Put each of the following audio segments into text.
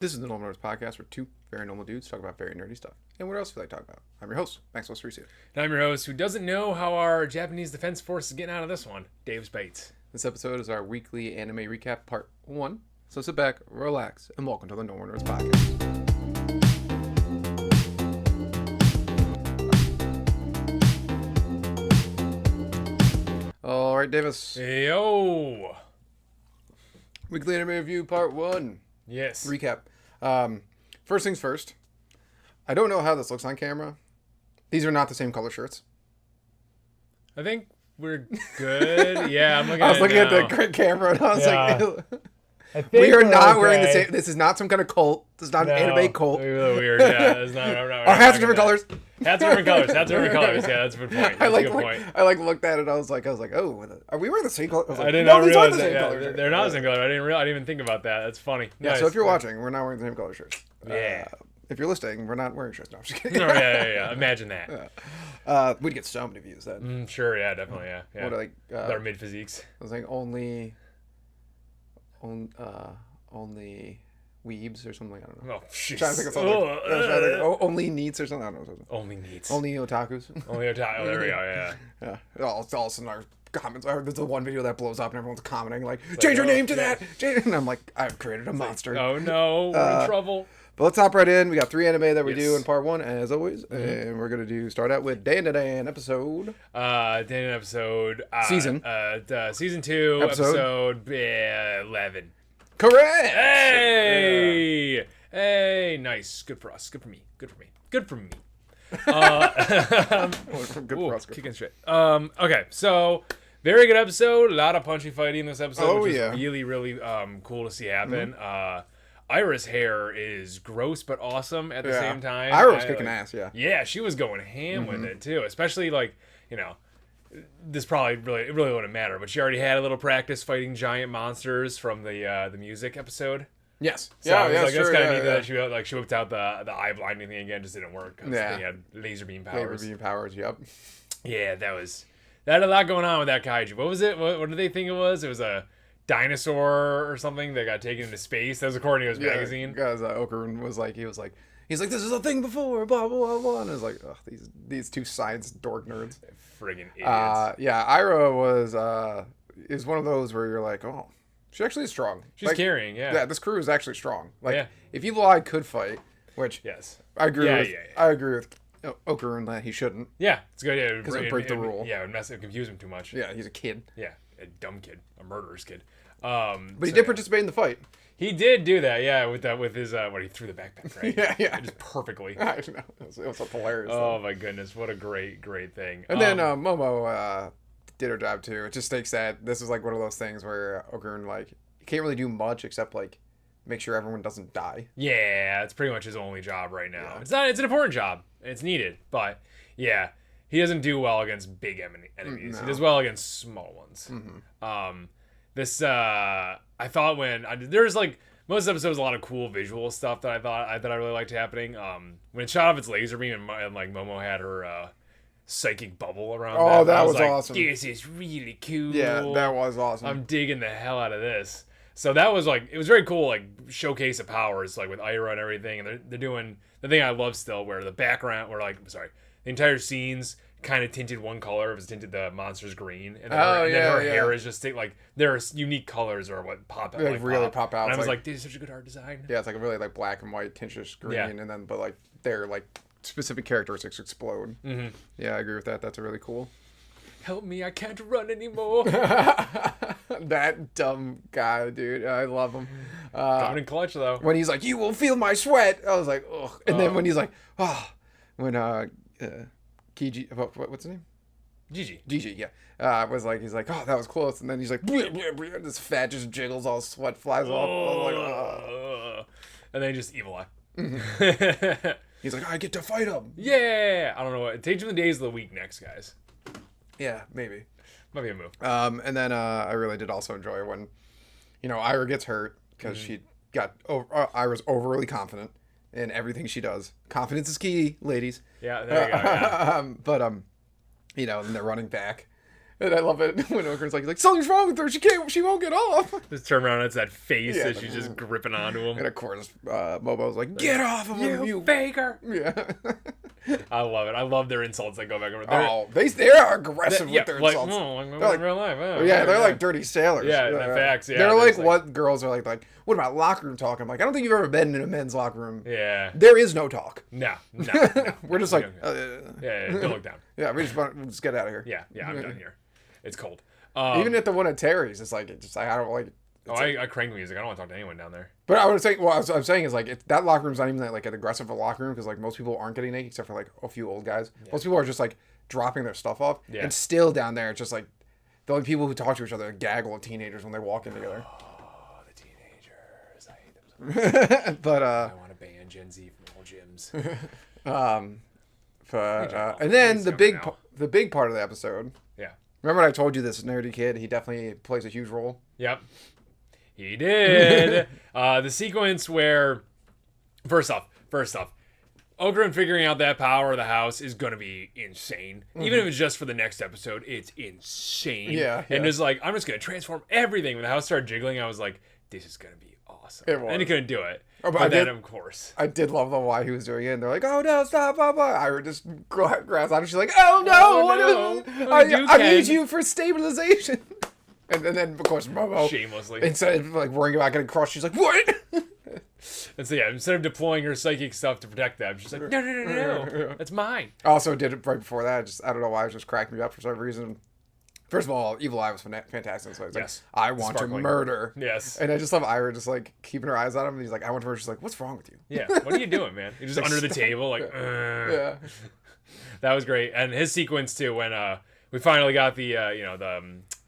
This is the Normal Nerds Podcast, where two very normal dudes talk about very nerdy stuff. And what else do they talk about? I'm your host, Maxwell S2E11. And I'm your host, who doesn't know how our Japanese Defense Force is getting out of this one, Dave Spates. This episode is our weekly anime recap, part 1. So sit back, relax, and welcome to the Normal Nerds Podcast. All right, Davis. Yo! Weekly anime review, part 1. Yes. Recap. First things first. I don't know how this looks on camera. These are not the same color shirts. I think we're good. Yeah, I'm looking I was at looking it at the camera and I was like, I think we are we're not okay. wearing the same. This is not some kind of cult. This is not an anime cult. It's really weird. Yeah, it's not. Our hats are different colors. Hats are different colors. Hats are different colors. Yeah, that's a good point. That's a good point. I looked at it. I was like, oh, are we wearing the same color? I was like, I did no, not these aren't realize the same that. color Yeah, shirts. they're not the same color. I didn't even think about that. That's funny. Yeah. Nice. So if you're watching, we're not wearing the same color shirts. Yeah. If you're listening, we're not wearing shirts. No, I'm just kidding. No, yeah. Imagine that. We'd get so many views then. Sure. Yeah. Definitely. Yeah. What like? Our mid physiques. I was like only weebs or something. I don't know. Oh, jeez. Trying to think of something. I was trying to think, only neats or something. I don't know. Only needs. Only otakus. Only otaku. Oh, there we go. Yeah. Yeah. All of a sudden our comments are, there's the one video that blows up and everyone's commenting like, change your name to that. And I'm like, I've created a monster. Oh no, we're in trouble. But let's hop right in. We got 3 anime that we do in part 1 as always. And we're going to start out with Dandadan episode. Dandadan episode. Season. Season 2, episode 11. Correct! Hey! Hey! Nice. Good for us. Good for me. Good for me. Good for me. Good for us. Kicking straight. Okay, so very good episode. A lot of punchy fighting in this episode, which is really, really cool to see happen. Ira's hair is gross but awesome at the same time. Ira was kicking ass, yeah. Yeah, she was going ham with it too, especially like, this probably really wouldn't matter, but she already had a little practice fighting giant monsters from the music episode. Yes. So that's kind of neat that she whipped out the eye blinding thing again. Just didn't work because they had laser beam powers. Laser beam powers, yep. Yeah, that had a lot going on with that kaiju. What was it? What did they think it was? It was a dinosaur or something that got taken into space. That was according to his magazine. Because Okarun was like, he's like, this is a thing before, blah, blah, blah. And it was like, ugh, these two science dork nerds. Friggin' idiots. Yeah, Ira is one of those where you're like, oh, she actually is strong. She's carrying, yeah. Yeah, this crew is actually strong. Like, if Evil Eye could fight, which I agree with. I agree with Okarun that he shouldn't. Yeah, it's good. Yeah, because it would break the rule. Yeah, it would confuse him too much. Yeah, he's a kid. Yeah, a dumb kid, a murderous kid. But he did participate in the fight. He did do that, yeah, with his he threw the backpack, right? yeah. Just perfectly. I know. It was hilarious. Oh my goodness, what a great thing. And then Momo did her job too. It just stakes that this is like one of those things where Okarun like he can't really do much except like make sure everyone doesn't die. Yeah, it's pretty much his only job right now. Yeah. It's an important job. It's needed, but yeah, he doesn't do well against big enemies. No. He does well against small ones. I thought there's like most episodes a lot of cool visual stuff that I really liked happening. When it shot off its laser beam and like Momo had her psychic bubble around. Oh, that was like, awesome. This is really cool. Yeah, that was awesome. I'm digging the hell out of this. So that was like, it was very cool, like showcase of powers, like with Ira and everything. And they're doing the thing I love still, where the background, the entire scene's kind of tinted one color. It was tinted the monster's green, and then her hair is just like there's unique colors or what pop out, like really pop out. And I was like, this is such a good art design. Yeah, it's like a really like black and white tintish green, and then but like their like specific characteristics explode. Yeah, I agree with that. That's a really cool. Help me, I can't run anymore. That dumb guy, dude. I love him. Coming in clutch though. When he's like, you will feel my sweat. I was like, ugh. And then when he's like, when Kiji, what's his name? Gigi, yeah. Was like, he's like, oh, that was close. And then he's like, bleh, bleh, bleh, this fat just jiggles, all sweat flies off. I was like, oh. And then just Evil Eye. He's like, I get to fight him. Yeah. I don't know what. Take the days of the week next, guys. Yeah, maybe. Might be a move. And then I really did also enjoy when, Ira gets hurt because she got Ira's overly confident in everything she does. Confidence is key, ladies. Yeah, there you go. Yeah. But and they're running back, And I love it when Okar's like, something's wrong with her. She won't get off. Just turn around, it's that face that she's just gripping onto him. And of course, Momo's like, get off of him, you faker. Yeah. I love it. I love their insults that go back over. They're aggressive with their insults. They're like in real life. They're like dirty sailors. Yeah, facts. Yeah, they're like what girls are like. What about locker room talk? I'm like, I don't think you've ever been in a men's locker room. Yeah. There is no talk. No. We're just like, yeah, don't look down. Yeah, we'll just get out of here. Yeah, I'm done here. It's cold. Even at the one at Terry's, it's like I don't like. I crank music. I don't want to talk to anyone down there. But I would say, what I'm saying is like that locker room's not even that like an aggressive locker room because like most people aren't getting naked except for like a few old guys. Yeah. Most people are just like dropping their stuff off, and still down there, it's just like the only people who talk to each other are a gaggle of teenagers when they walk in together. Oh, the teenagers! I hate them so much. But I want to ban Gen Z from all gyms. And then the big part of the episode. Yeah. Remember I told you this nerdy kid? He definitely plays a huge role. Yep. He did. The sequence where, first off, Okarun figuring out that power of the house is going to be insane. Mm-hmm. Even if it's just for the next episode, it's insane. Yeah. And it's like, I'm just going to transform everything. When the house started jiggling, I was like, this is going to be awesome. And he couldn't do it. Oh, but then, of course. I did love why he was doing it. And they're like, oh, no, stop, blah, blah. I would just grasp on. She's like, oh, no. I need you for stabilization. And then, of course, Momo, shamelessly, instead of like worrying about getting crushed, she's like, what? And so, instead of deploying her psychic stuff to protect them, she's like, no. That's mine. I also did it right before that. I don't know why. It was just cracking me up for some reason. First of all, Evil Eye was fantastic. So like, I want to murder. Yes. And I just love Ira just like keeping her eyes on him. And he's like, I want to murder. She's like, what's wrong with you? Yeah. What are you doing, man? You're just under the table. Like, yeah. That was great. And his sequence too, when we finally got the,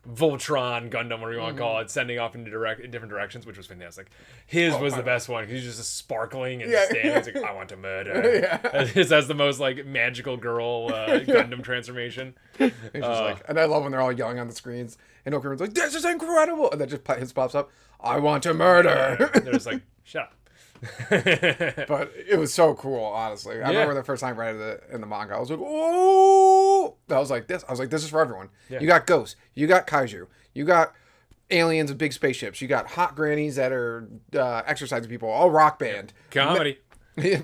Voltron Gundam, whatever you want to call it, sending off in different directions, which was fantastic. His was the best one because he's just sparkling and standing. He's like, I want to murder. Yeah. His has the most like magical girl Gundam transformation. And I love when they're all yelling on the screens and Okarun's like, this is incredible. And then just his pops up, I want to murder. They're just like, shut up. But it was so cool, honestly. I remember the first time I read it in the manga, I was like, oh! I was like, this is for everyone. Yeah. You got ghosts, you got kaiju, you got aliens with big spaceships, you got hot grannies that are exercising people, all rock band. Comedy.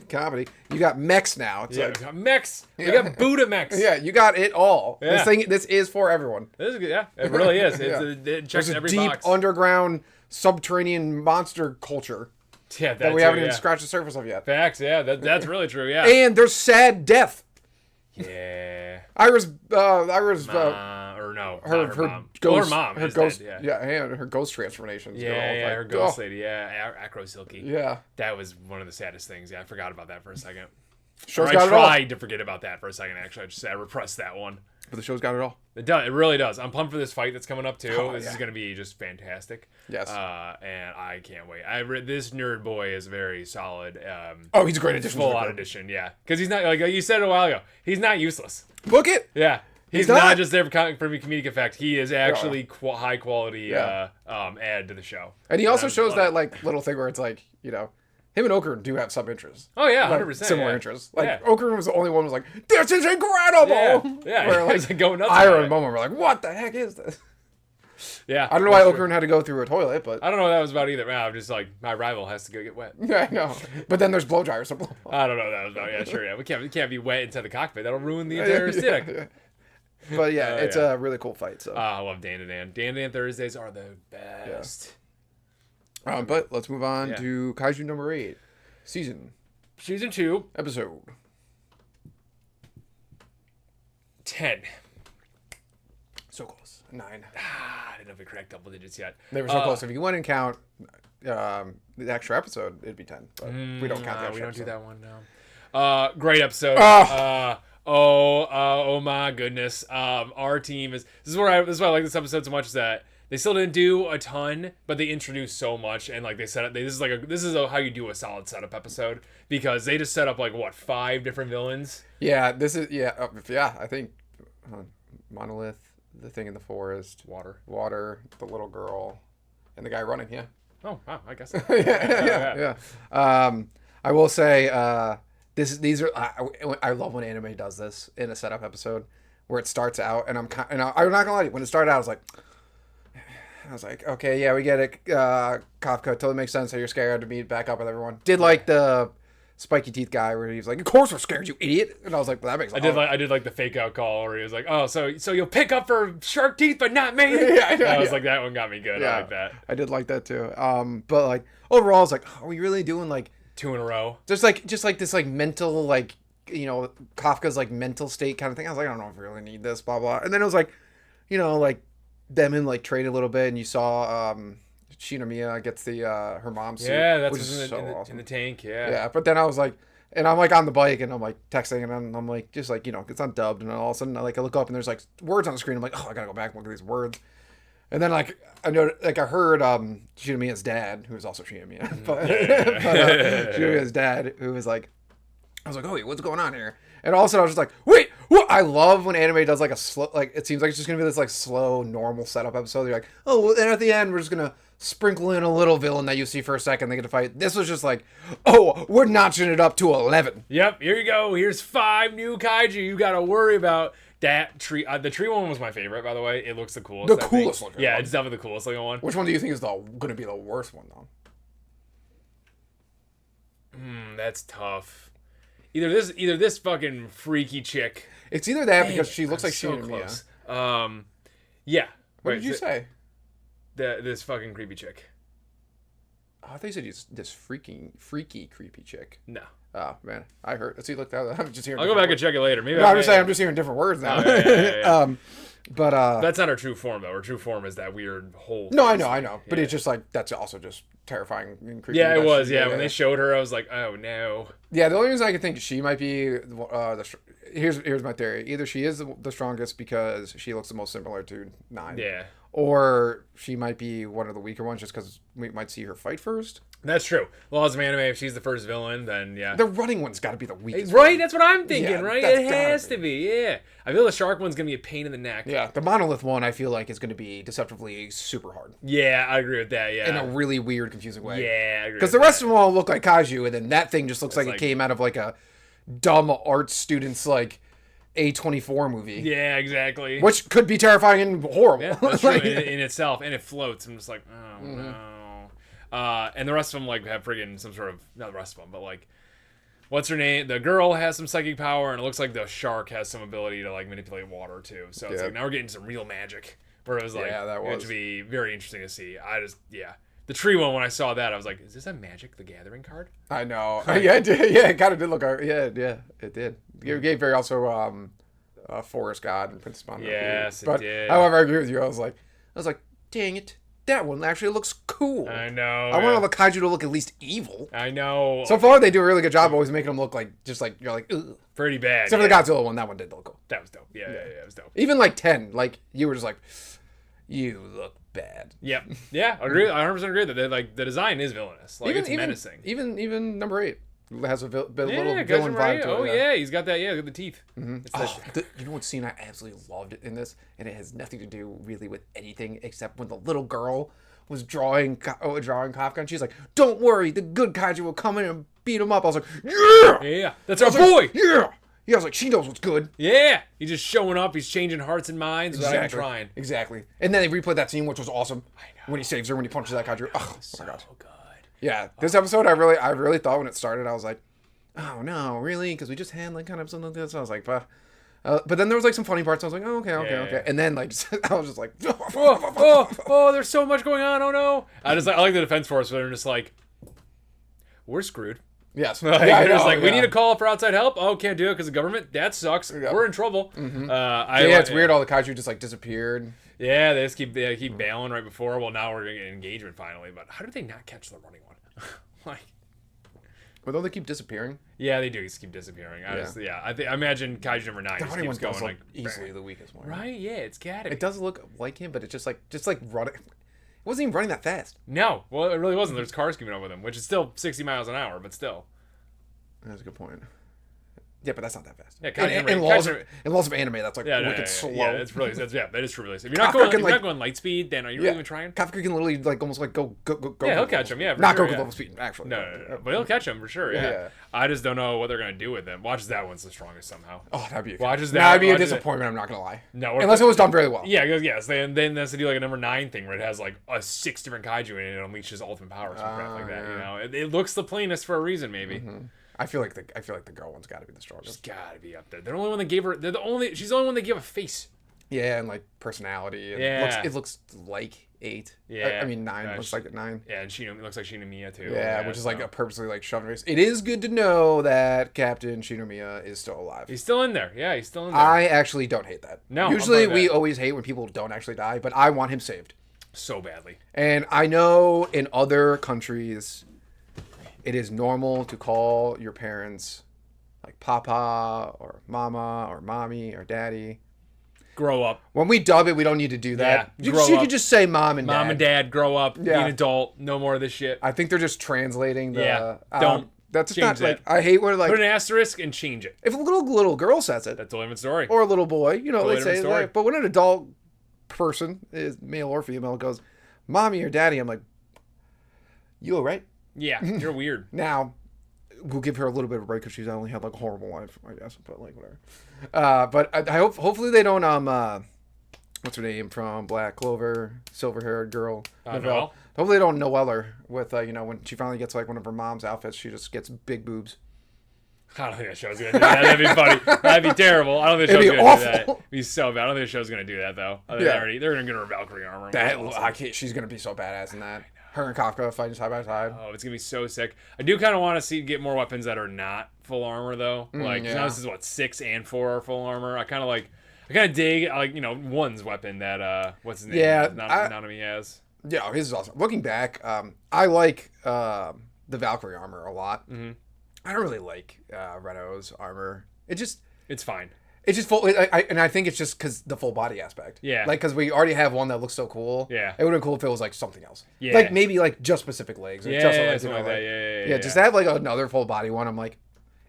Comedy. You got mechs now. It's we got mechs. We got Buddha mechs. Yeah, you got it all. Yeah. This is for everyone. This is good. Yeah, it really is. It checks every deep box. Underground subterranean monster culture. Yeah, that we haven't even scratched the surface of yet. Facts, yeah, that's really true, yeah. And there's sad death. Yeah. Iris, or no, her ghost, her ghost, dead, and her ghost transformations. Yeah, her ghost lady, Acro Silky. Yeah, that was one of the saddest things. Yeah, I forgot about that for a second. I tried to forget about that for a second. Actually, I repressed that one. But the show's got it all. It does. It really does. I'm pumped for this fight that's coming up too. This is going to be just fantastic. Yes. And I can't wait. This nerd boy is very solid. He's a great addition. Full on addition. Yeah. Because he's not, like you said a while ago, he's not useless. Book it. Yeah. He's not just there for comedic effect. He is actually high quality add to the show. And he also shows that like little thing where it's like, him and Okarun do have some interests. Oh yeah, 100%. Like, similar interests. Like Okarun was the only one who was like, this is incredible. Yeah. Where like going nuts. Ira and Momo were like, what the heck is this? Yeah. I don't know why Okarun had to go through a toilet, but I don't know what that was about either. I'm just like, my rival has to go get wet. Yeah, I know. But then there's blow dryers. I don't know what that was about. Yeah, sure. Yeah, we can't be wet inside the cockpit. That'll ruin the entire aesthetic. But it's a really cool fight. So I love Dandadan. Dandadan Thursdays are the best. Yeah. But let's move on to Kaiju number 8. Season 2, episode 10. So close. 9. I didn't know if we cracked double digits yet. They were so close. If you went and count the extra episode, it'd be 10. But we don't count the extra we don't episode. do that one now. Great episode. Oh my goodness. Our team is. This is why I like this episode so much. Is that they still didn't do a ton, but they introduced so much, and like they set up. This is how you do a solid setup episode because they just set up like 5 different villains. Yeah, this is I think Monolith, the thing in the forest, water, the little girl, and the guy running. Yeah. Oh wow, I guess. So. yeah. I will say these are I love when anime does this in a setup episode where it starts out, and I'm not gonna lie to you, when it started out, I was like, okay, yeah, we get it. Kafka, totally makes sense how you're scared to meet back up with everyone. Did like the spiky teeth guy where he was like, of course we're scared, you idiot. And I was like, well, that makes sense. I did like the fake out call where he was like, oh, so you'll pick up for shark teeth, but not me. I was like, that one got me good. Yeah, I like that. I did like that too. But like overall, I was like, are we really doing like 2 in a row? just like this like mental like Kafka's like mental state kind of thing. I was like, I don't know if we really need this, blah blah. And then it was like, like them in like trade a little bit, and you saw Shinomiya gets the her mom's suit. Yeah, that's which is so awesome. in the tank. Yeah. Yeah, but then I was like, and I'm like on the bike, and I'm like texting, and I'm like just like it's undubbed, and all of a sudden I look up, and there's like words on the screen. I'm like, oh, I gotta go back and look at these words. And then like I heard Shinomiya's dad, who is also Shinomiya, but Shinomiya's dad, who was like, I was like, oh wait, what's going on here? And all of a sudden I was just like, wait, what? I love when anime does like a slow, like it seems like it's just gonna be this like slow, normal setup episode. You're like, oh, well, and at the end we're just gonna sprinkle in a little villain that you see for a second. They get to fight. This was just like, oh, we're notching it up to 11. Yep, here you go. Here's 5 new kaiju you gotta worry about. That tree, the tree one was my favorite, by the way. It looks the coolest. The coolest looking. Yeah, one. it's definitely the coolest looking one. Which one do you think is gonna be the worst one though? That's tough. Either this fucking freaky chick. It's either that because she looks like Shinomiya. Shinomiya. Yeah. What did you say? This fucking creepy chick. Oh, I thought you said this freaky creepy chick. No. Oh man, I heard. Let's see, look, I'm just hearing. I'll go back and check it later. Maybe. No, I'm just saying. I'm just hearing different words now. Oh, yeah. But that's not her true form though. Her true form is that weird whole. No, I know. But it's just like that's also just terrifying and creepy. Yeah, it was. Yeah, when they showed her, I was like, oh no. Yeah, the only reason I can think she might be here's my theory. Either she is the strongest because she looks the most similar to 9. Yeah. Or she might be one of the weaker ones just because we might see her fight first. That's true. Laws of anime, if she's the first villain, then yeah. The running one's got to be the weakest. Right? one. That's what I'm thinking, Yeah, right? that's It has gotta to be, yeah. I feel the shark one's going to be a pain in the neck. Yeah, the monolith one I feel like is going to be deceptively super hard. Yeah, I agree with that, yeah. In a really weird, confusing way. Yeah, I agree Because the rest of them all look like kaiju, and then that thing just looks like it like- came out of like a dumb art student's like A24 movie. Yeah, exactly. Which could be terrifying and horrible. Yeah, that's true Like- in itself, and it floats. I'm just like, oh no. And the rest of them like have friggin' some sort of, not the rest of them, but like, what's her name? The girl has some psychic power, and it looks like the shark has some ability to like manipulate water too. So it's like now we're getting some real magic. Where it was like, it would be very interesting to see. The tree one, when I saw that, I was like, is this a Magic the Gathering card? I know. Yeah, it did. Yeah, it kind of did look. Yeah, it did. It gave very also Forest God and Princess Mononoke. Yes, but, it did. However, I agree with you. I was like, dang it, that one actually looks cool. I know. I want all the kaiju to look at least evil. I know. So far, they do a really good job always making them look like just like you're like, ugh. Pretty bad. Except for the Godzilla one, that one did look cool. That was dope. Yeah, it was dope. Even like 10, like you were just like, you look bad. Yep. Yeah, I agree. I 100% agree that the design is villainous. Like it's menacing. Even number 8 has a little Yeah, villain vibe to it. Oh yeah, he's got that. Yeah, with the teeth. Mm-hmm. You know what scene I absolutely loved in this, and it has nothing to do really with anything except when the little girl was drawing Kafka, and she's like, "Don't worry, the good kaiju will come in and beat him up." I was like, "Yeah, yeah, that's our boy." Yeah. I was like, she knows what's good. Yeah, he's just showing up. He's changing hearts and minds without even trying. Exactly. And then they replayed that scene, which was awesome. I know. When he saves her, when he punches that kaiju. Oh my god. So good. Yeah, this episode, I really thought when it started, I was like, oh no, really? Because we just had like kind of something like this. I was like, but then there was like some funny parts. I was like, oh, okay. And then like I was just like, oh, there's so much going on. Oh no. I like the Defense Force, where they're just like, we're screwed. Yes. We need a call for outside help. Oh, can't do it because the government. That sucks. Yeah. We're in trouble. Mm-hmm. It's weird. All the kaiju just like disappeared. Yeah, they just keep bailing right before. Well, now we're gonna get engagement finally. But how did they not catch the running one? Like, well, don't they keep disappearing? Yeah, they do. Just keep disappearing. I imagine Kaiju number 9 just keeps going like easily the weakest one. Right? Yeah, it's gotta be. It does look like him, but it's just like running. It wasn't even running that fast. No, well, it really wasn't. There's cars keeping up with him, which is still 60 miles an hour, but still. That's a good point. Yeah, but that's not that fast. Yeah, in laws of anime, that's like wicked slow. Yeah, that is true. If you're not going light speed, then are you really even trying? Kafka can literally like almost like go. Yeah, he'll catch him. Yeah, not sure, Goku level speed actually. No, but he'll catch him for sure. Yeah. I just don't know what they're gonna do with him. Watch that one's the strongest somehow. Oh, that'd be that'd be a disappointment. I'm not gonna lie. No, unless it was done very well. Yeah, yes. Then that's to do like a number 9 thing where it has like 6 different kaiju in it and unleashes ultimate power or some crap like that. You know, it looks the plainest for a reason, maybe. I feel like the girl one's got to be the strongest. She's got to be up there. They're the only one that gave her. She's the only one that gave a face. Yeah, and like personality. And it looks like 8. Yeah, I mean 9 looks like 9. Yeah, and it looks like Shinomiya too. Yeah, which is like a purposely like shoving face. It is good to know that Captain Shinomiya is still alive. He's still in there. Yeah, he's still in there. I actually don't hate that. No, usually we always hate when people don't actually die, but I want him saved so badly. And I know in other countries, it is normal to call your parents like Papa or Mama or Mommy or Daddy. Grow up. When we dub it, we don't need to do that. Yeah, you could just say Mom and Dad. Mom and Dad, grow up. Be an adult. No more of this shit. I think they're just translating the... Yeah, don't. That's just not like... I hate when like... Put an asterisk and change it. If a little girl says it... That's a different story. Or a little boy, you know, they say story. Like, but when an adult person, is male or female, goes, Mommy or Daddy, I'm like, you alright? Yeah, you're weird. Now, we'll give her a little bit of a break because she's only had like a horrible life, I guess. But like whatever. But I hopefully they don't what's her name from Black Clover, silver-haired girl. Noelle. Hopefully they don't Noelle her with when she finally gets like one of her mom's outfits, she just gets big boobs. I don't think that show's gonna do that. That'd be funny. That'd be terrible. I don't think the show's gonna do that. It'd be so bad. I don't think the show's gonna do that though. They're gonna get her Valkyrie armor. She's gonna be so badass in that. Her and Kafka fighting side by side. Oh, it's gonna be so sick. I do kind of want to get more weapons that are not full armor though. Now this is what 6 and 4 are full armor. I kind of dig one's weapon that what's his name? Yeah, Nanami has. Yeah, his is awesome. Looking back, I like the Valkyrie armor a lot. Mm-hmm. I don't really like Reno's armor. It's fine. It's just full, and I think it's just because the full body aspect. Yeah. Like, because we already have one that looks so cool. Yeah. It would have been cool if it was like something else. Yeah. Like maybe like just specific legs. Or just something like that. Yeah. Just to have like another full body one. I'm like,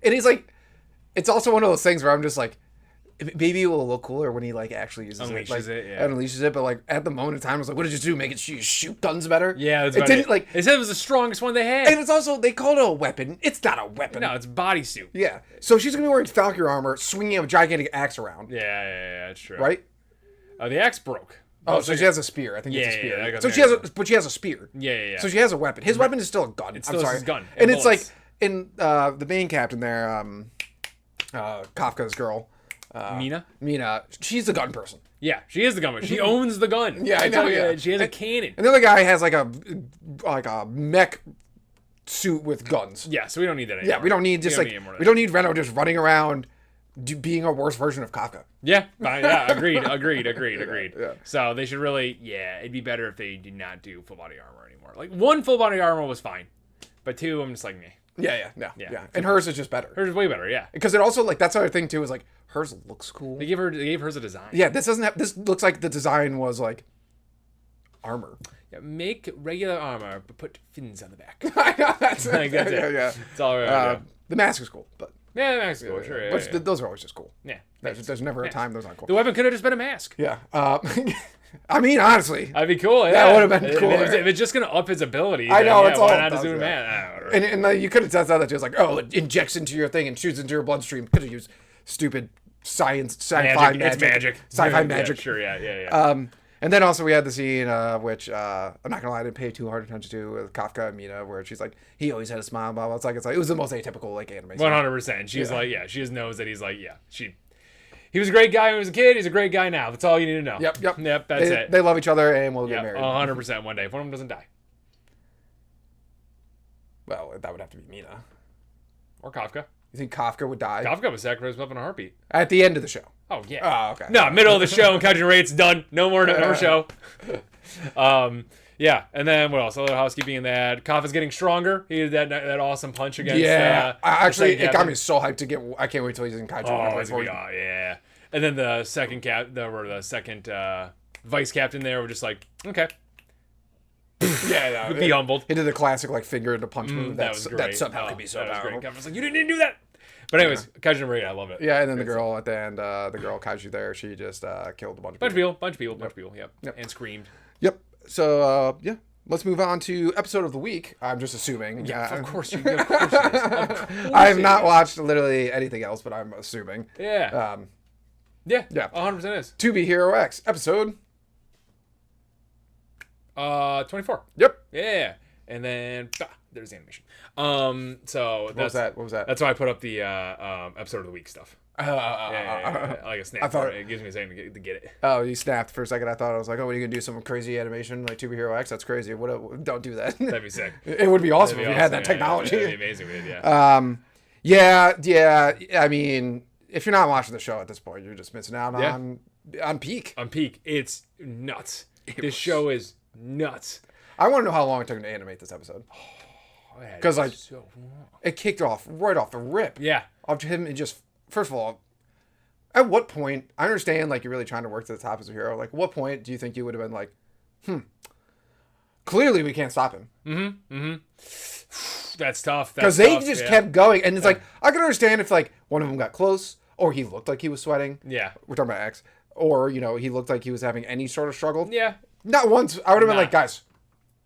and he's like, it's also one of those things where I'm just like, maybe it will look cooler when he like actually uses unleashes it. But like at the moment in time, I was like, what did you do? Make it shoot guns better? Yeah, it didn't like. They said it was the strongest one they had, and it's also they called it a weapon. It's not a weapon. No, it's bodysuit. Yeah, so she's gonna be wearing Valkyrie armor, swinging a gigantic axe around. Yeah, that's true. Right? The axe broke. Oh, so she has a spear. I think it's a spear. Yeah, so she has a spear. Yeah. So she has a weapon. His weapon is still a gun. It's still his gun. And it's like in the main captain there, Kafka's girl. Mina, she's the gun person. Yeah, she is the gun person. She owns the gun. Yeah, I know. Yeah. She has a cannon. And the other guy has like a mech suit with guns. Yeah, so we don't need that anymore. Yeah, we don't need we don't need Reno just running around being a worse version of Kafka. Yeah, agreed. Yeah. So they should really, it'd be better if they did not do full body armor anymore. Like 1 full body armor was fine, but 2, I'm just like, meh. Yeah. And hers is just better. Hers is way better, yeah. Because it also that's the other thing too is like hers looks cool. They gave hers a design. Yeah, this looks like the design was like armor. Yeah, make regular armor but put fins on the back. That's it. Yeah. It's all right. The mask is cool, but yeah, the mask is cool. Sure. Which those are always just cool. Yeah. There's never a time those aren't cool. The weapon could have just been a mask. Yeah. I mean, honestly, that'd be cool. Yeah, that would have been cool. If it's just gonna up his ability, I know. Then, it's why all not just do a mask? And you could have tested that too. It's like, it injects into your thing and shoots into your bloodstream. Could have used stupid sci-fi magic. It's magic. Sci-fi magic. Yeah, sure. Yeah. And then also we had the scene, which I'm not gonna lie, I didn't pay too hard attention to, with Kafka and Mina, where she's like, he always had a smile, blah blah. It's like it was the most atypical like anime. 100%. She's like, she just knows that he's like, he was a great guy when he was a kid. He's a great guy now. That's all you need to know. Yep. That's it. They love each other and will get married. 100% one day if one of them doesn't die. Well, that would have to be Mina or Kafka. You think Kafka would die? Kafka would sacrifice himself in a heartbeat. At the end of the show. Oh, yeah. Oh, okay. No, middle of the show and Kaiju No, it's done. No more show. Yeah, and then what else? A little housekeeping in that. Kafka's getting stronger. He did that awesome punch against... Yeah. Actually, it got me so hyped to get... I can't wait till he's in Kaiju No. Yeah. And then the second vice captain there were just like, okay. Yeah, be humbled. He did the classic finger into punch move. That was great. That somehow could be so powerful. I was like, you didn't do that. But anyways, Kaiju No. 8, I love it. Yeah, and then the girl at the end, the girl Kaiju there, she just killed a bunch of people. Bunch of people. Yep. And screamed. Yep. So yeah, let's move on to episode of the week. I'm just assuming. Yeah, of course you. Of course it is. I have not watched literally anything else, but I'm assuming. Yeah. Yeah. 100% is. To Be Hero X episode 24. Yep. Yeah. And then there's the animation. So what was that? That's why I put up the episode of the week stuff. Yeah. Like a snap. I thought it gives me a second to get it. Oh, you snapped for a second. I thought I was like, oh, what are you gonna do? Some crazy animation like To Be Hero X? That's crazy. What? Don't do that. That'd be sick. It would be awesome if we had that technology. That'd be amazing. Yeah. I mean, if you're not watching the show at this point, you're just missing out on peak. On peak, it's nuts. This show is nuts. I want to know how long it took him to animate this episode. Because like, it kicked off right off the rip. Yeah. Of him and just, first of all, at what point, I understand like you're really trying to work to the top as a hero. Like, what point do you think you would have been like, clearly we can't stop him. That's tough. Because they just kept going. And it's like, I can understand if like one of them got close or he looked like he was sweating. Yeah. We're talking about X. Or, you know, he looked like he was having any sort of struggle. Yeah. Not once. I would have been like, guys,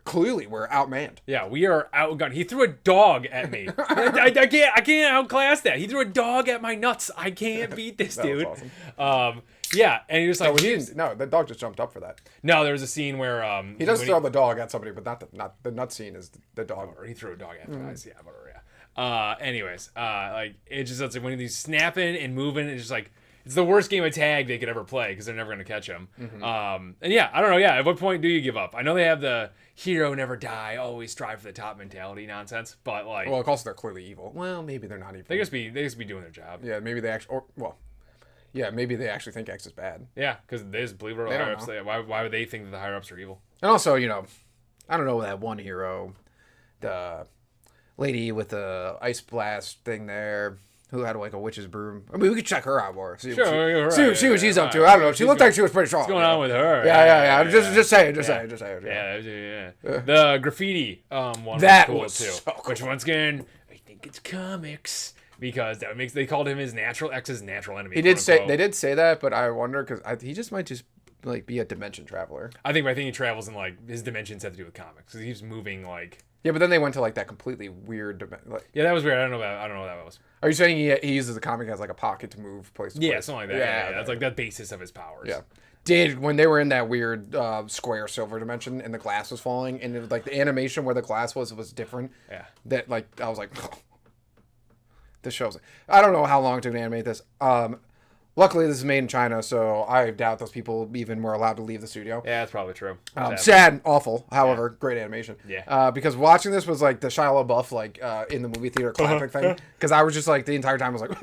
clearly we're outmanned. Yeah, we are outgunned. He threw a dog at me. I can't outclass that. He threw a dog at my nuts. I can't beat this dude. Was awesome. Yeah, and he was like, no, the dog just jumped up for that. No, there was a scene where he does throw the dog at somebody, but not the nut scene is the dog. Or he threw a dog at the guys. Yeah, whatever. Yeah. Anyways, like it's like when he's snapping and moving, it's just like. It's the worst game of tag they could ever play because they're never going to catch him. And yeah, I don't know. Yeah, at what point do you give up? I know they have the hero never die, always strive for the top mentality nonsense, but like, well, also they're clearly evil. Well, maybe they're not evil. They just be doing their job. Yeah, maybe they actually, maybe they actually think X is bad. Yeah, because they just believe it. Higher ups. Why would they think that the higher ups are evil? And also, you know, I don't know that one hero, the lady with the ice blast thing there. Who had like a witch's broom? I mean, we could check her out more. See what she's up to. I don't know. She looked like she was pretty strong. What's going on with her? Yeah. Just say it. Yeah. The graffiti one that was cool was too. So cool. Which once again, I think it's comics because they called him his X's natural enemy. They did say that, but I wonder because he just might just like be a dimension traveler. I think he travels in like his dimensions have to do with comics because he's moving like. Yeah, but then they went to like that completely weird. Yeah, that was weird. I don't know what that was. Are you saying he uses the comic as like a pocket to move place to place? Yeah, something like that. Yeah. That's like the basis of his powers. Yeah. When they were in that weird square silver dimension and the glass was falling and it was like the animation where the glass was different. Yeah. That like I was like, oh, this shows. I don't know how long it took to animate this. Luckily, this is made in China, so I doubt those people even were allowed to leave the studio. Yeah, that's probably true. Sad, awful. However, great animation. Yeah. Because watching this was like the Shia LaBeouf like in the movie theater clapping thing. Because I was just like the entire time I was like,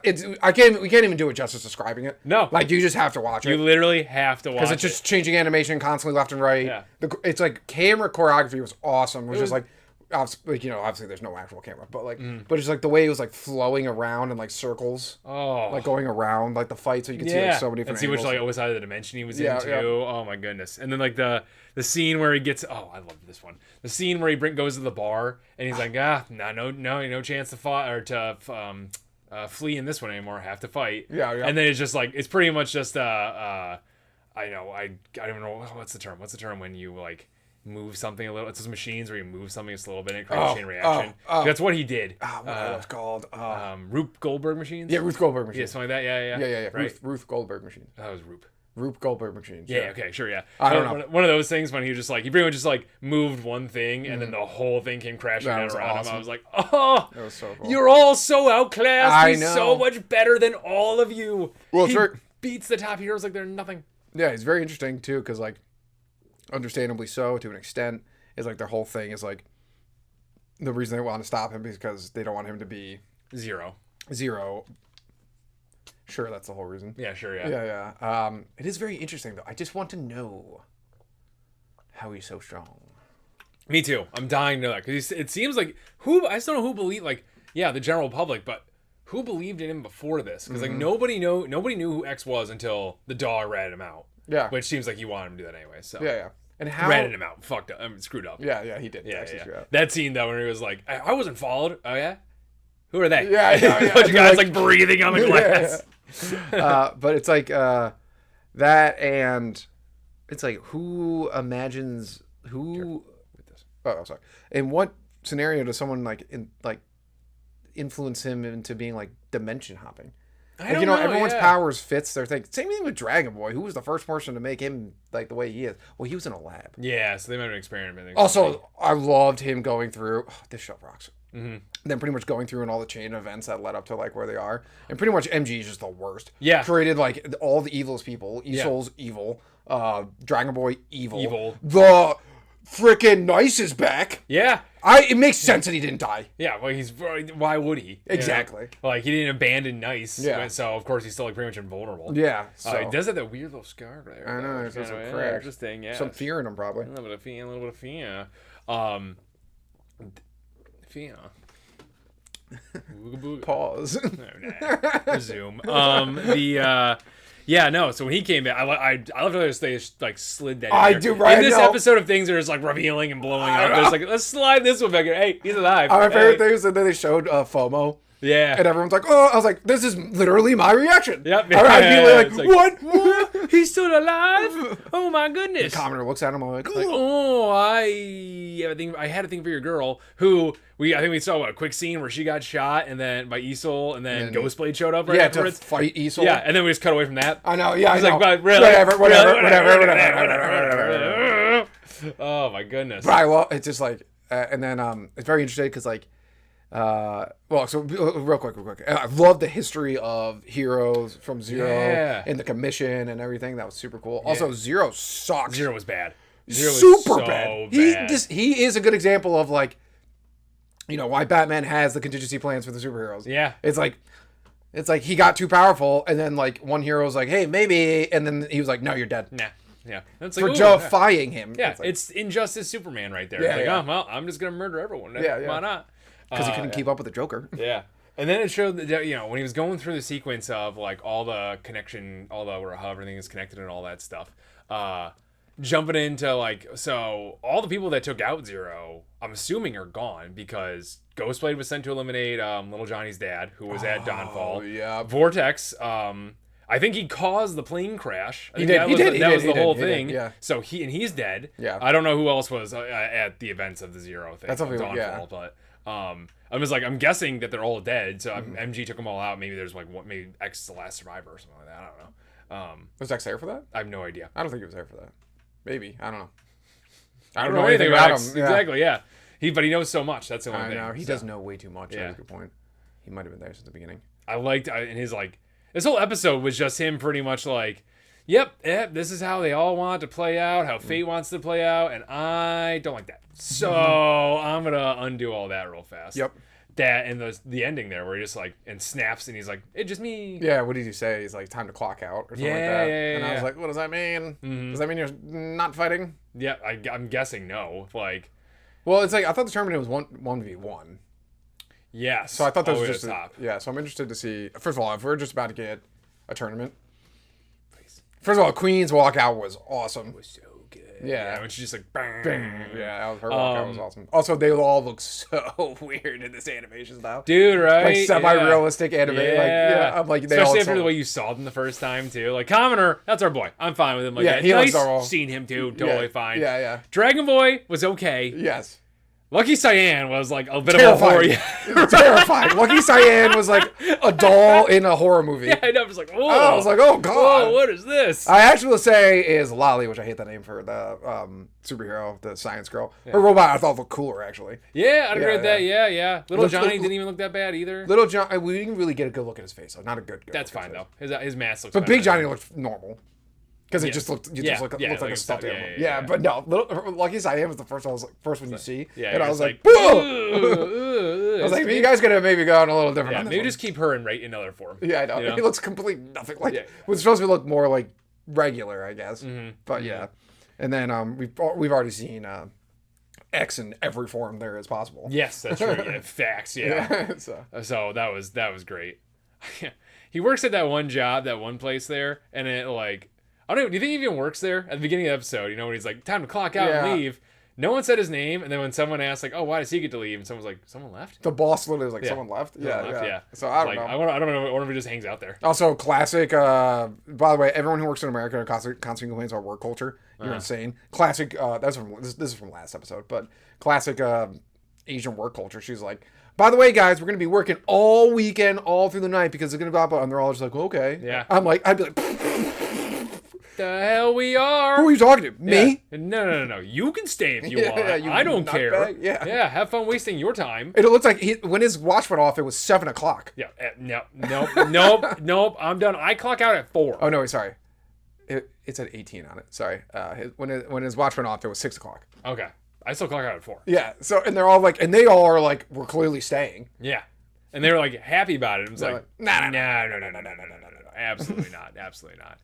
we can't even do it justice describing it. No. Like you just have to watch it. You literally have to watch it. Because it's just changing animation constantly left and right. Yeah. It's like camera choreography was awesome. It was just like. Like, you know, obviously there's no actual camera, but like, but it's like the way it was like flowing around in like circles, like going around like the fight, so you can see like so many different. And see angles. which like always side of the dimension he was in too. Oh my goodness! And then like the scene where he gets I love this one. The scene where he goes to the bar and he's like no chance to fight or to flee in this one anymore. Have to fight. Yeah. And then it's just like it's pretty much just I don't know what's the term. What's the term when you like. Move something a little. It's those machines where you move something just a little bit and it creates a chain reaction. That's what he did. What was it called? Ruth Goldberg machines. Yeah, Ruth Goldberg machines. Yeah, something like that. Yeah. Right? Ruth Goldberg machines. That was Ruth. Ruth Goldberg machines. Yeah. Okay. Sure. Yeah. I don't know. One of those things when he just like he pretty much just like moved one thing and then the whole thing came crashing down around him. I was like, that was so cool. You're all so outclassed. He's so much better than all of you. Well, he beats the top heroes like they're nothing. Yeah, it's very interesting too because like, understandably so to an extent. Is like their whole thing is like the reason they want to stop him because they don't want him to be zero. Sure, that's the whole reason. Yeah, sure, yeah. It is very interesting though. I just want to know how he's so strong. Me too. I'm dying to know that because it seems like I just don't know who believed the general public, but who believed in him before this? Because like nobody knew who X was until the dog ratted him out. Yeah, which seems like he wanted him to do that anyway. So yeah. And how ratted him out, fucked up, screwed up. Yeah, he did. Yeah. That scene though, when he was like, "I wasn't followed." Oh yeah, Who are they? Yeah, a bunch of guys like breathing on the glass. But it's like that, and it's like who imagines who. Oh, sorry. In what scenario does someone influence him into being like dimension hopping? I don't know. Everyone's powers fits their thing. Same thing with Dragon Boy. Who was the first person to make him like the way he is? Well, he was in a lab. Yeah, so they might have experimented. Also, I loved him going through. Oh, this show rocks. Mm-hmm. Then pretty much going through and all the chain of events that led up to like where they are, and pretty much MG is just the worst. Yeah, created like all the evilest people. Isol's evil. Dragon Boy evil. The freaking Nice is back. Yeah. It makes sense that he didn't die. Yeah, well, why would he? Exactly. Like, he didn't abandon Nice. Yeah. So, of course, he's still, like, pretty much invulnerable. Yeah. So. He does have that weird little scar there. I know. There's some crack. Interesting, yeah. Some fear in him, probably. A little bit of fear. Fear. Pause. Resume. Yeah, no. So when he came back, I love how they like slid that. I do, right? In this episode of things that are just like revealing and blowing up, there's like, let's slide this one back in. Hey, he's alive. My favorite thing is that they showed FOMO. Yeah. And everyone's like, oh, I was like, this is literally my reaction. Yep. I'd be like, what? He's still alive? Oh my goodness. The commoner looks at him like, I had a thing for your girl who I think we saw a quick scene where she got shot and then by Isol and then Ghostblade showed up right afterwards. To fight Isol. Yeah, and then we just cut away from that. I know, yeah, He's like, but really? Whatever. Oh my goodness. Right, well, it's just like, and then it's very interesting because like, so real quick. I love the history of heroes from Zero and the commission and everything. That was super cool. Also, Zero sucks. Zero was bad. Zero was super so bad. bad. He is a good example of like, why Batman has the contingency plans for the superheroes. Yeah. It's like he got too powerful, and then like one hero's like, hey, maybe, and then he was like, no, you're dead. Nah. Yeah. That's like, for justifying him. Yeah, it's Injustice Superman right there. Yeah, oh, well, I'm just going to murder everyone. Yeah. Why not? Because he couldn't keep up with the Joker. Yeah. And then it showed that, when he was going through the sequence of, like, all the connection, how everything is connected and all that stuff, jumping into, like, so all the people that took out Zero, I'm assuming are gone because Ghostblade was sent to eliminate Little Johnny's dad, who was at Dawnfall. Yeah. Vortex, I think he caused the plane crash. He did. That was the whole thing. Yeah. So he's dead. Yeah. I don't know who else was at the events of the Zero thing. That's Dawnfall, but I'm guessing that they're all dead. So MG took them all out. Maybe there's maybe X is the last survivor or something like that. I don't know. Was X there for that? I have no idea. I don't think he was there for that. Maybe. I don't know. I don't know anything about him. Yeah. Exactly. Yeah. But he knows so much. That's the only thing. I know. He does know way too much. Yeah. That's a good point. He might have been there since the beginning. I liked in his this whole episode was just him pretty much like, yep, this is how they all want to play out, how fate wants to play out, and I don't like that. So I'm going to undo all that real fast. Yep. That and the ending there where he just and snaps and he's like, it's just me. Yeah, what did he say? He's like, time to clock out or something like that. Yeah. And I was like, what does that mean? Mm-hmm. Does that mean you're not fighting? Yeah, I'm guessing no. Well, it's like, I thought the Terminator was 1v1. Yes. So I thought that was just top. Yeah, so I'm interested to see. First of all, if we're just about to get a tournament. Please. First of all, Queen's walkout was awesome. It was so good. Yeah. When she's just like, bang. Bang. Yeah, her walkout was awesome. Also, they all look so weird in this animation style. Dude, right? Like semi-realistic anime. Yeah. I'm like, especially after the way you saw them the first time too. Like Commoner, that's our boy. I'm fine with him. Like, he nice. looks Seen him too. Totally fine. Yeah. Dragon Boy was okay. Yes. Lucky Cyan was like a bit of a horror. Terrifying. Lucky Cyan was like a doll in a horror movie. Yeah, I know. I was like, oh. I was like, oh god. Whoa, what is this? I actually will say is Lolly, which I hate that name for the superhero, the science girl. Her robot I thought looked cooler actually. Yeah, I'd agree with that. Yeah. Little Johnny didn't even look that bad either. Little Johnny, we didn't really get a good look at his face. Not a good. That's fine though. His mask looks. But Big Johnny looked normal. Because it just looked like a stuffed animal. Yeah, but no, Lucky Cyan was the first one you see. Yeah, and I was like, boo! I was like, you guys gotta maybe go on a little different. Yeah, maybe just keep her in another form. Yeah, I know. He looks completely nothing like. Yeah. It's supposed to look more like regular, I guess. Mm-hmm. But yeah, and then we've already seen X in every form there is possible. Yes, that's true. Yeah, facts. Yeah. So that was great. He works at that one job, that one place there, and it I don't know. Do you think he even works there at the beginning of the episode? When he's like, time to clock out and leave. No one said his name, and then when someone asked, like, "Oh, why does he get to leave?" and someone was like, "Someone left." The boss literally was like, Yeah. someone left. Someone left, yeah. So I don't Like, know. I don't know. I wonder if he just hangs out there. Also, classic. By the way, everyone who works in America constantly complains about work culture. You're insane. Classic. That's from this is from last episode, but classic Asian work culture. She's like, by the way, guys, we're gonna be working all weekend, all through the night because it's gonna blah blah. And they're all just like, okay. Yeah. I'm like, I'd be like, The hell we are. who are you talking to? Me? Yeah. No. You can stay if you Yeah, want. you I don't care. nutbag. Yeah. Yeah. Have fun wasting your time. It looks like when his watch went off, it was 7:00. Yeah. Nope. I'm done. I clock out at 4. Oh no, sorry. It said 18 on it. Sorry. When his watch went off, it was 6:00. Okay. I still clock out at 4. Yeah. So and they're all like, and they all are like, we're clearly staying. Yeah. And they were like happy about it. It was like, No. Absolutely not. Absolutely not.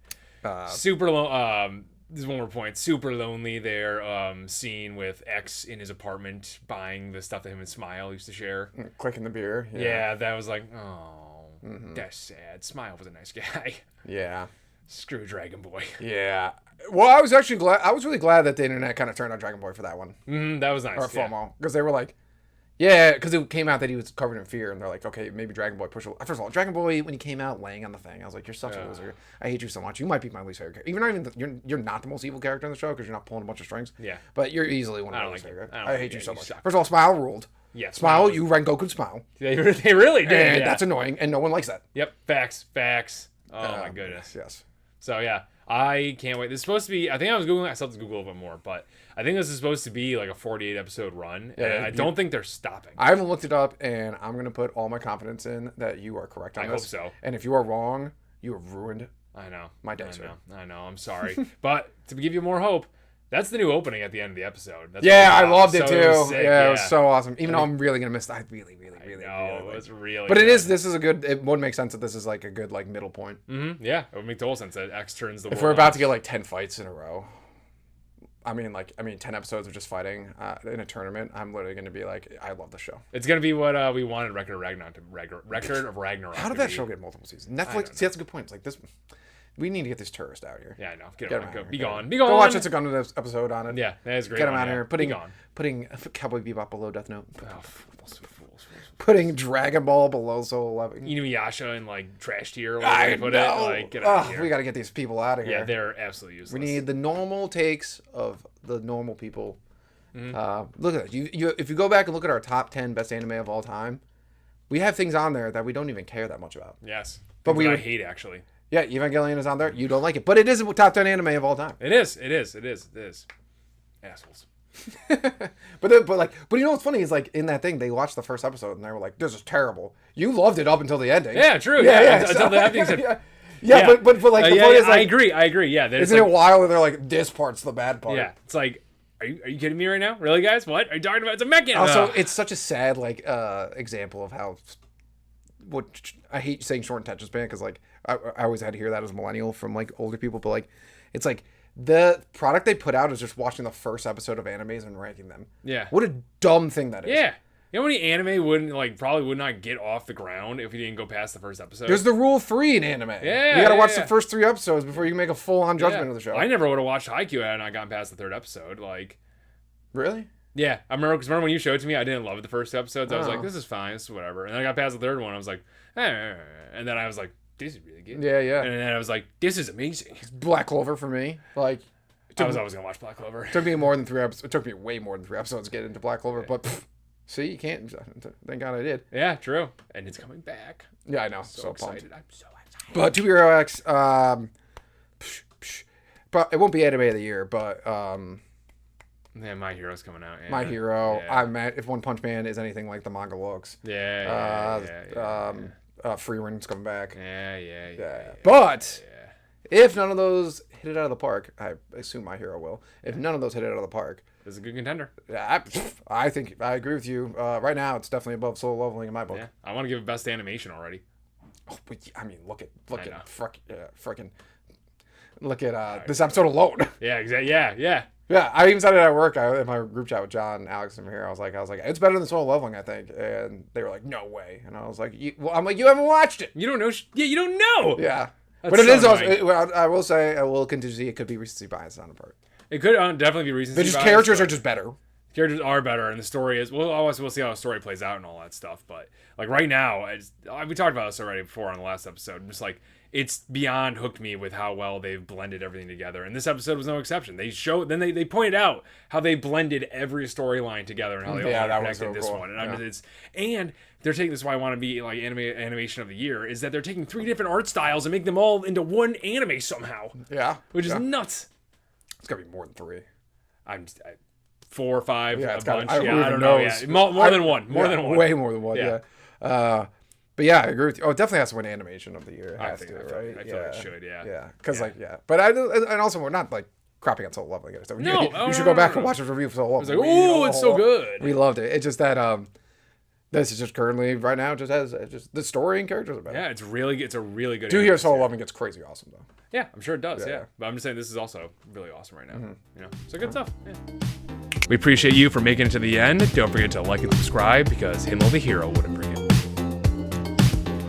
Super low. This is one more point. Super lonely there. Scene with X in his apartment buying the stuff that him and Smile used to share. Clicking the beer. Yeah, that was like, oh, that's sad. Smile was a nice guy. Yeah. Screw Dragon Boy. Yeah. Well, I was actually glad. I was really glad that the internet kind of turned on Dragon Boy for that one. That was nice. Or FOMO. Because they were like, yeah, because it came out that he was covered in fear. And they're like, okay, maybe Dragon Boy pushed. First of all, Dragon Boy, when he came out laying on the thing, I was like, you're such a loser. I hate you so much. You might be my least favorite character. You're not the most evil character in the show because you're not pulling a bunch of strings. Yeah. But you're easily one of my don't least like favorite. it. I hate you so much. suck. First of all, Smile ruled. Yeah, Smile, you Rengoku Smile. They really did. And Yeah. that's annoying. And no one likes that. Yep. Facts. Oh my goodness. Yes. So yeah, I can't wait. This is supposed to be. I think I was googling. I still have to Google a little bit more, but I think this is supposed to be like a 48 episode run. Yeah, and I don't think they're stopping. I haven't looked it up, and I'm gonna put all my confidence in that you are correct on I this. hope so. And if you are wrong, you have ruined I know. my day, sir. I know. I'm sorry, but to give you more hope, that's the new opening at the end of the episode. That's Yeah, what I loved it so too. sick, Yeah, it was so awesome. Even though I'm really gonna miss that. I really No, it's really. But good. this is a good. It would make sense that this is like a good like middle point. Yeah, it would make total sense that X turns the. If we're about to get like 10 fights in a row, I mean 10 episodes of just fighting in a tournament, I'm literally gonna be like, I love the show. It's gonna be what we wanted Record of Ragnarok. How did that show get multiple seasons? Netflix. See, that's a good point. It's like this. We need to get this tourist out here. Yeah, I know. Get him out here. Be gone. Go watch It's a Gun episode on it. Yeah, that is great. Get him out yeah. here. Putting Cowboy Bebop below Death Note. Oh, Putting Dragon Ball below Soul 11. Inuyasha in like trash tier. Or I put know. It. Like, get out of here. We got to get these people out of here. Yeah, they're absolutely useless. We need the normal takes of the normal people. Look at this. If you go back and look at our top 10 best anime of all time, we have things on there that we don't even care that much about. Yes, but I hate actually. Yeah, Evangelion is on there. You don't like it, but it is a top 10 anime of all time. It is. Assholes. But you know what's funny is like in that thing they watched the first episode and they were like, "This is terrible." You loved it up until the ending. Yeah, true. Yeah. Until the ending. But like the point is like, I agree. Yeah, isn't it wild that they're like, "This part's the bad part." Yeah, it's like, are you kidding me right now? Really, guys? What are you talking about? It's a mech anime. Also, it's such a sad like example of how. What I hate saying short attention span because like I always had to hear that as a millennial from like older people, but like it's like the product they put out is just watching the first episode of animes and ranking them. Yeah. What a dumb thing that is. Yeah. You know how many anime probably would not get off the ground if we didn't go past the first episode? There's the rule 3 in anime. Yeah. You gotta watch the first 3 episodes before you can make a full on judgment of the show. I never would have watched Haikyuu had I not gotten past the 3rd episode. Like, really? Yeah, I remember when you showed it to me, I didn't love it the first 2 episodes. I was like, this is fine, this is whatever. And then I got past the 3rd one, I was like, and then I was like, this is really good. Yeah. And then I was like, this is amazing. Black Clover for me, like. I was always gonna watch Black Clover. It took me more than 3 episodes. It took me way more than 3 episodes to get into Black Clover, but see, you can't. Thank God I did. Yeah, true. And it's coming back. Yeah, I know. So excited. Pumped. I'm so excited. But Be Hero X, but it won't be anime of the year. But Yeah, My Hero's coming out. Yeah. My Hero, Yeah. I'm at, if One Punch Man is anything like the manga looks. Freerun's coming back. Yeah. But if none of those hit it out of the park, I assume My Hero will. If none of those hit it out of the park, It's a good contender. I think I agree with you. Right now, it's definitely above Solo Leveling in my book. Yeah, I want to give it best animation already. Oh, but I mean, look at know. look at this episode alone. Yeah, exactly. Yeah. Yeah, I even said it at work. In my group chat with John, Alex, and here, I was like, it's better than Solo Leveling, I think. And they were like, no way. And I was like, you haven't watched it. You don't know. You don't know. Yeah, That's but it so is also. annoying. I will say, I will continue to see it could be recency bias on the part. It could definitely be reasons. Characters are just better. characters are better, and the story is well. Obviously, we'll see how the story plays out and all that stuff. But like right now, we talked about this already before on the last episode. I'm just like it's beyond hooked me with how well they've blended everything together, and this episode was no exception. They pointed out how they blended every storyline together and how they all connected this one. And and they're taking this. Is why I want to be like animation of the year is that they're taking 3 different art styles and make them all into one anime somehow. Yeah, which is nuts. It's gotta be more than 3. 4 or 5, yeah, a bunch. I don't know. Yeah. More than one. More than one. Way more than one. Yeah. But yeah, I agree with you. Oh, it definitely has to win animation of the year. It has to, right? I feel like it should. Yeah. Yeah. Because but and also we're not like crapping on Solo Leveling. So you should go back and watch his review for Solo Leveling. Like, it's so good. We loved it. It's just that this is just currently right now just has just the story and characters are better. Yeah, it's a really good. Do hear Solo Leveling gets crazy awesome though. Yeah, I'm sure it does. Yeah. But I'm just saying this is also really awesome right now. You know, so good stuff. Yeah. We appreciate you for making it to the end. Don't forget to like and subscribe because him or the hero wouldn't bring